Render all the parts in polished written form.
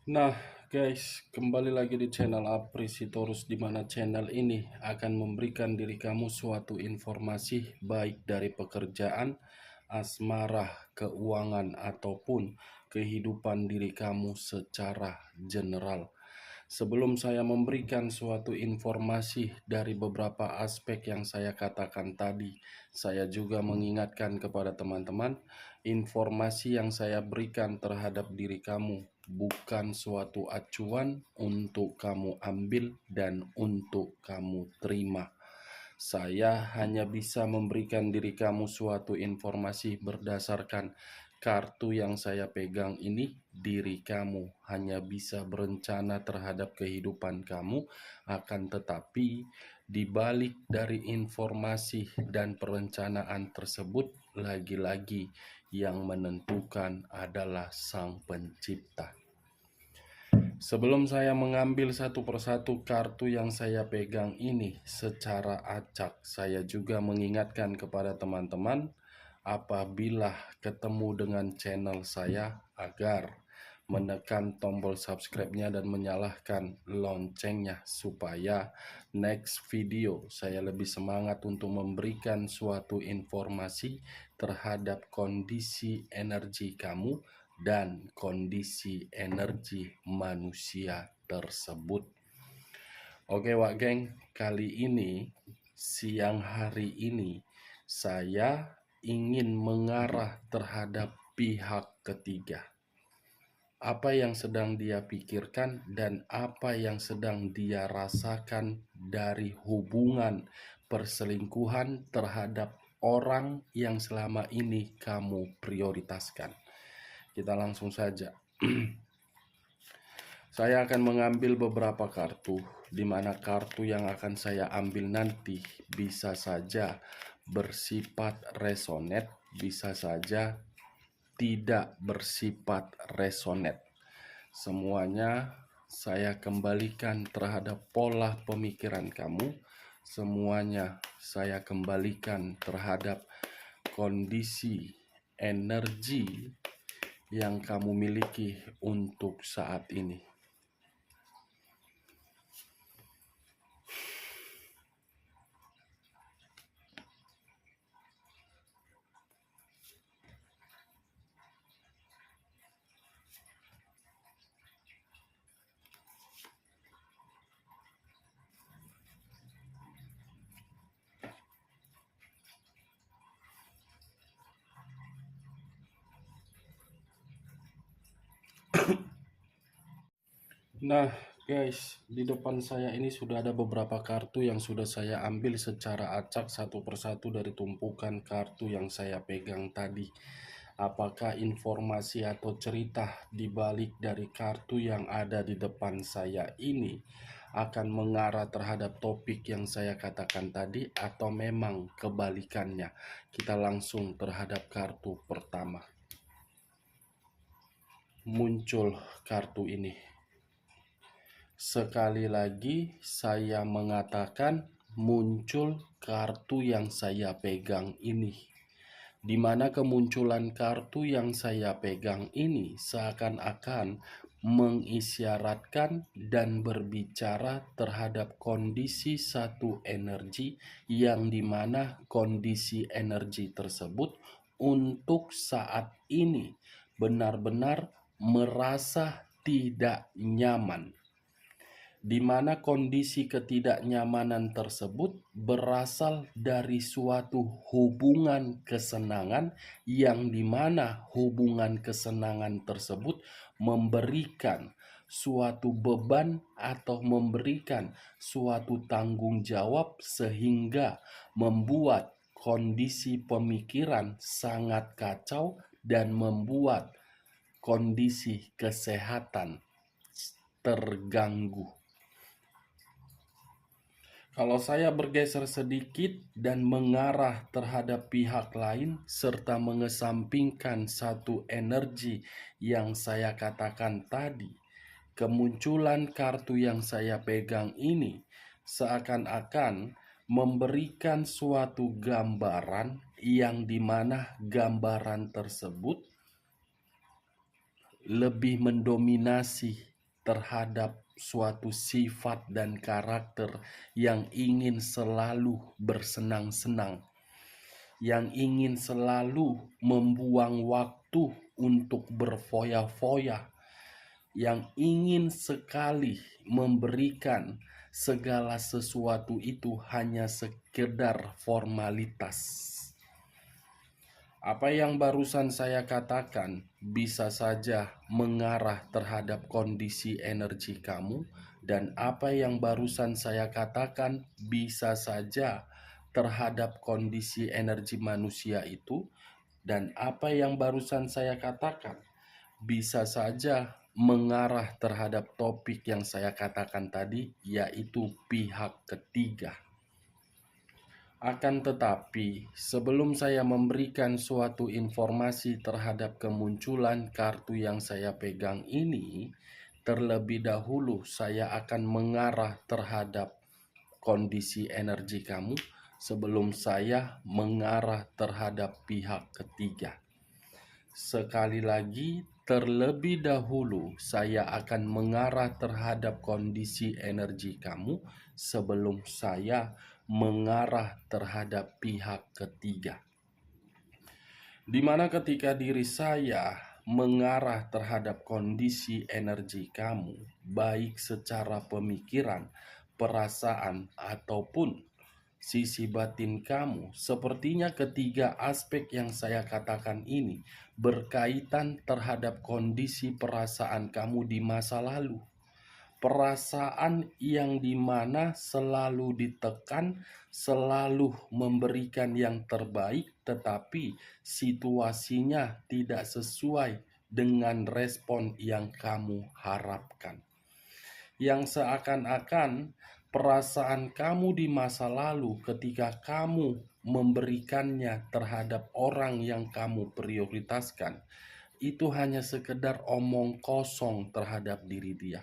Nah, guys, kembali lagi di channel Aprisitorus, di mana channel ini akan memberikan diri kamu suatu informasi baik dari pekerjaan, asmara, keuangan, ataupun kehidupan diri kamu secara general. Sebelum saya memberikan suatu informasi dari beberapa aspek yang saya katakan tadi, saya juga mengingatkan kepada teman-teman, informasi yang saya berikan terhadap diri kamu bukan suatu acuan untuk kamu ambil dan untuk kamu terima. Saya hanya bisa memberikan diri kamu suatu informasi berdasarkan kartu yang saya pegang ini. Diri kamu hanya bisa berencana terhadap kehidupan kamu, akan tetapi di balik dari informasi dan perencanaan tersebut, lagi-lagi yang menentukan adalah Sang Pencipta. Sebelum saya mengambil satu persatu kartu yang saya pegang ini secara acak, saya juga mengingatkan kepada teman-teman apabila ketemu dengan channel saya agar menekan tombol subscribe-nya dan menyalakan loncengnya supaya next video saya lebih semangat untuk memberikan suatu informasi terhadap kondisi energi kamu dan kondisi energi manusia tersebut. Oke Wak Geng, kali ini, siang hari ini, saya ingin mengarah terhadap pihak ketiga. Apa yang sedang dia pikirkan dan apa yang sedang dia rasakan dari hubungan perselingkuhan terhadap orang yang selama ini kamu prioritaskan. Kita langsung saja. Saya akan mengambil beberapa kartu, di mana kartu yang akan saya ambil nanti bisa saja bersifat resonate, bisa saja tidak bersifat resonate. Semuanya saya kembalikan terhadap pola pemikiran kamu. Semuanya saya kembalikan terhadap kondisi energi yang kamu miliki untuk saat ini. Nah, guys, di depan saya ini sudah ada beberapa kartu yang sudah saya ambil secara acak satu persatu dari tumpukan kartu yang saya pegang tadi. Apakah informasi atau cerita di balik dari kartu yang ada di depan saya ini akan mengarah terhadap topik yang saya katakan tadi, atau memang kebalikannya? Kita langsung terhadap kartu pertama. Muncul kartu ini. Sekali lagi saya mengatakan muncul kartu yang saya pegang ini, di mana kemunculan kartu yang saya pegang ini seakan-akan mengisyaratkan dan berbicara terhadap kondisi satu energi, yang dimana kondisi energi tersebut untuk saat ini benar-benar merasa tidak nyaman, di mana kondisi ketidaknyamanan tersebut berasal dari suatu hubungan kesenangan, yang dimana hubungan kesenangan tersebut memberikan suatu beban atau memberikan suatu tanggung jawab, sehingga membuat kondisi pemikiran sangat kacau dan membuat kondisi kesehatan terganggu. Kalau saya bergeser sedikit dan mengarah terhadap pihak lain serta mengesampingkan satu energi yang saya katakan tadi, kemunculan kartu yang saya pegang ini seakan-akan memberikan suatu gambaran, yang dimana gambaran tersebut lebih mendominasi terhadap suatu sifat dan karakter yang ingin selalu bersenang-senang, yang ingin selalu membuang waktu untuk berfoya-foya, yang ingin sekali memberikan segala sesuatu itu hanya sekedar formalitas. Apa yang barusan saya katakan bisa saja mengarah terhadap kondisi energi kamu, dan apa yang barusan saya katakan bisa saja terhadap kondisi energi manusia itu, dan apa yang barusan saya katakan bisa saja mengarah terhadap topik yang saya katakan tadi, yaitu pihak ketiga. Akan tetapi, sebelum saya memberikan suatu informasi terhadap kemunculan kartu yang saya pegang ini, terlebih dahulu saya akan mengarah terhadap kondisi energi kamu sebelum saya mengarah terhadap pihak ketiga. Sekali lagi, terlebih dahulu saya akan mengarah terhadap kondisi energi kamu sebelum saya mengarah terhadap pihak ketiga. Di mana ketika diri saya mengarah terhadap kondisi energi kamu, baik secara pemikiran, perasaan, ataupun sisi batin kamu, sepertinya ketiga aspek yang saya katakan ini berkaitan terhadap kondisi perasaan kamu di masa lalu. Perasaan yang dimana selalu ditekan, selalu memberikan yang terbaik, tetapi situasinya tidak sesuai dengan respon yang kamu harapkan. Yang seakan-akan perasaan kamu di masa lalu ketika kamu memberikannya terhadap orang yang kamu prioritaskan, itu hanya sekedar omong kosong terhadap diri dia.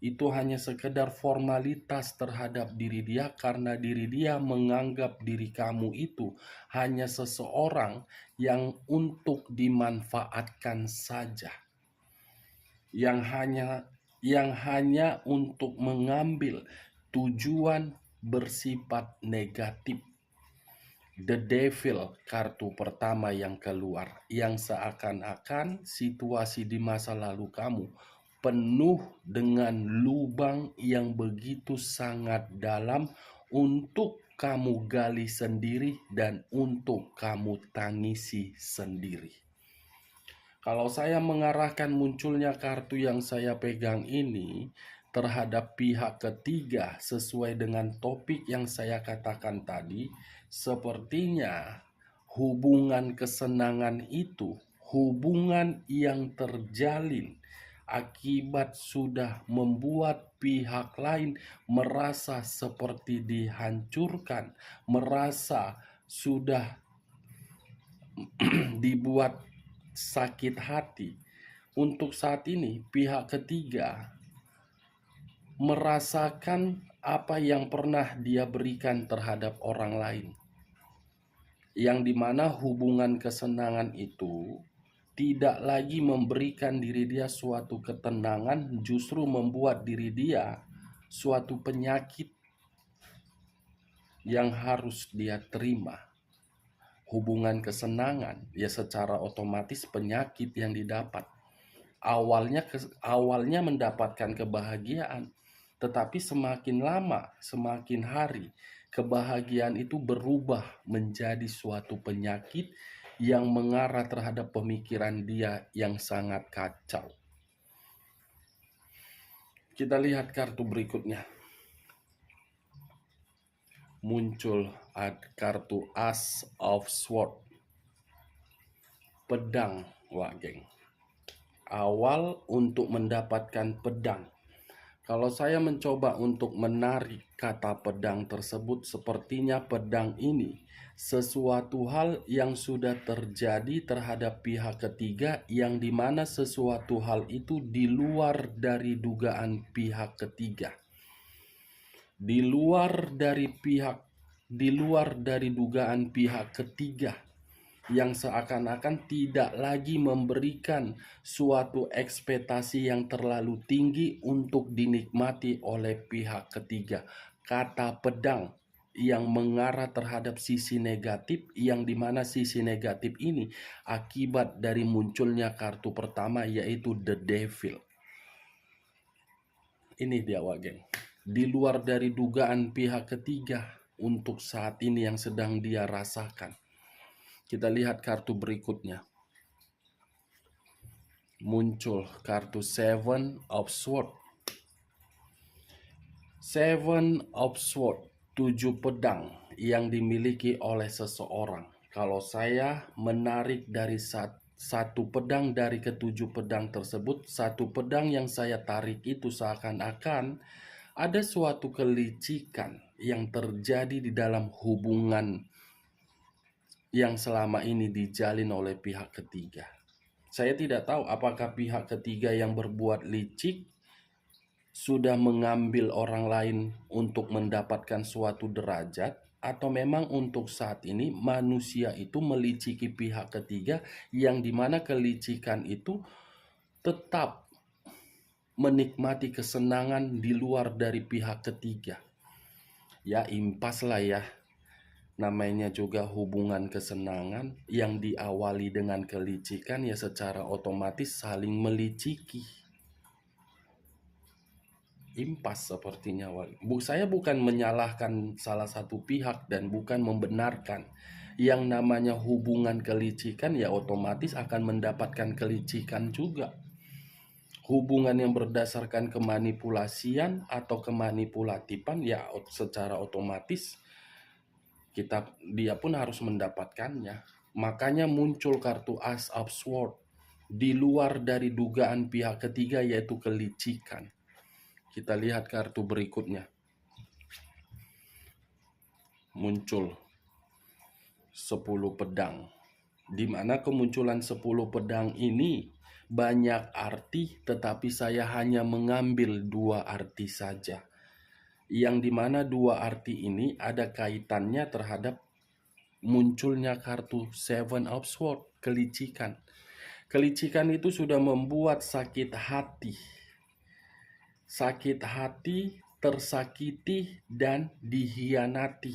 Itu hanya sekedar formalitas terhadap diri dia karena diri dia menganggap diri kamu itu hanya seseorang yang untuk dimanfaatkan saja. Yang hanya untuk mengambil tujuan bersifat negatif. The Devil, kartu pertama yang keluar, yang seakan-akan situasi di masa lalu kamu penuh dengan lubang yang begitu sangat dalam untuk kamu gali sendiri dan untuk kamu tangisi sendiri. Kalau saya mengarahkan munculnya kartu yang saya pegang ini terhadap pihak ketiga sesuai dengan topik yang saya katakan tadi, sepertinya hubungan kesenangan itu, hubungan yang terjalin akibat sudah membuat pihak lain merasa seperti dihancurkan, merasa sudah dibuat sakit hati. Untuk saat ini, pihak ketiga merasakan apa yang pernah dia berikan terhadap orang lain, yang dimana hubungan kesenangan itu tidak lagi memberikan diri dia suatu ketenangan, justru membuat diri dia suatu penyakit yang harus dia terima. Hubungan kesenangan ya secara otomatis penyakit yang didapat. Awalnya mendapatkan kebahagiaan, tetapi semakin lama, semakin hari, kebahagiaan itu berubah menjadi suatu penyakit yang mengarah terhadap pemikiran dia yang sangat kacau. Kita lihat kartu berikutnya. Muncul kartu Ace of Swords. Pedang, wah geng. Awal untuk mendapatkan pedang. Kalau saya mencoba untuk menarik kata pedang tersebut, sepertinya pedang ini sesuatu hal yang sudah terjadi terhadap pihak ketiga, yang dimana sesuatu hal itu di luar dari dugaan pihak ketiga. Di luar dari dugaan pihak ketiga, yang seakan-akan tidak lagi memberikan suatu ekspektasi yang terlalu tinggi untuk dinikmati oleh pihak ketiga. Kata pedang yang mengarah terhadap sisi negatif, yang dimana sisi negatif ini akibat dari munculnya kartu pertama, yaitu The Devil. Ini dia geng, di luar dari dugaan pihak ketiga untuk saat ini yang sedang dia rasakan. Kita lihat kartu berikutnya. Muncul kartu Seven of Swords. Seven of Swords, 7 pedang yang dimiliki oleh seseorang. Kalau saya menarik dari satu pedang dari ketujuh pedang tersebut, satu pedang yang saya tarik itu seakan-akan ada suatu kelicikan yang terjadi di dalam hubungan yang selama ini dijalin oleh pihak ketiga. Saya tidak tahu apakah pihak ketiga yang berbuat licik sudah mengambil orang lain untuk mendapatkan suatu derajat, atau memang untuk saat ini manusia itu meliciki pihak ketiga, yang dimana kelicikan itu tetap menikmati kesenangan di luar dari pihak ketiga. Ya impas lah ya. Namanya juga hubungan kesenangan yang diawali dengan kelicikan, ya secara otomatis saling meliciki. Impas sepertinya. Saya bukan menyalahkan salah satu pihak dan bukan membenarkan. Yang namanya hubungan kelicikan ya otomatis akan mendapatkan kelicikan juga. Hubungan yang berdasarkan kemanipulasian atau kemanipulatifan ya secara otomatis dia pun harus mendapatkannya. Makanya muncul kartu Ace of Swords di luar dari dugaan pihak ketiga, yaitu kelicikan. Kita lihat kartu berikutnya. Muncul 10 pedang. Di mana kemunculan 10 pedang ini banyak arti, tetapi saya hanya mengambil 2 arti saja. Yang dimana 2 arti ini ada kaitannya terhadap munculnya kartu Seven of Swords, kelicikan. Kelicikan itu sudah membuat sakit hati. Sakit hati, tersakiti, dan dihianati.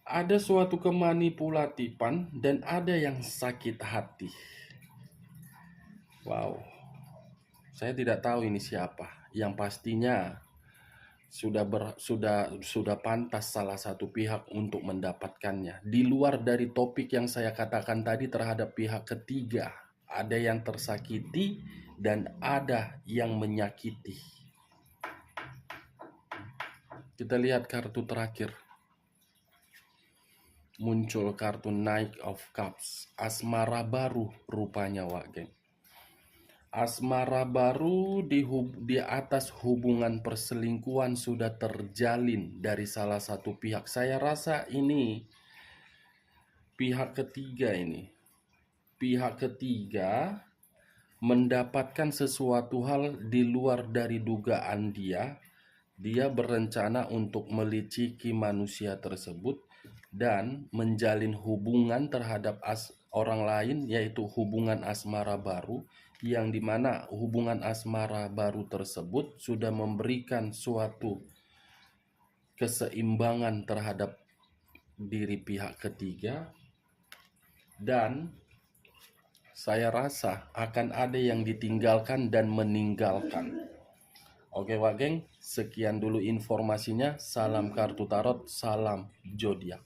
Ada suatu kemanipulatifan dan ada yang sakit hati. Wow. Saya tidak tahu ini siapa. Yang pastinya sudah pantas salah satu pihak untuk mendapatkannya. Di luar dari topik yang saya katakan tadi terhadap pihak ketiga, ada yang tersakiti dan ada yang menyakiti. Kita lihat kartu terakhir. Muncul kartu Knight of Cups. Asmara baru rupanya geng. Asmara baru di atas hubungan perselingkuhan sudah terjalin dari salah satu pihak. Saya rasa ini pihak ketiga ini. Pihak ketiga mendapatkan sesuatu hal di luar dari dugaan dia. Dia berencana untuk meliciki manusia tersebut dan menjalin hubungan terhadap orang lain, yaitu hubungan asmara baru, yang dimana hubungan asmara baru tersebut sudah memberikan suatu keseimbangan terhadap diri pihak ketiga, dan saya rasa akan ada yang ditinggalkan dan meninggalkan. Oke geng, sekian dulu informasinya. Salam kartu tarot, salam zodiak.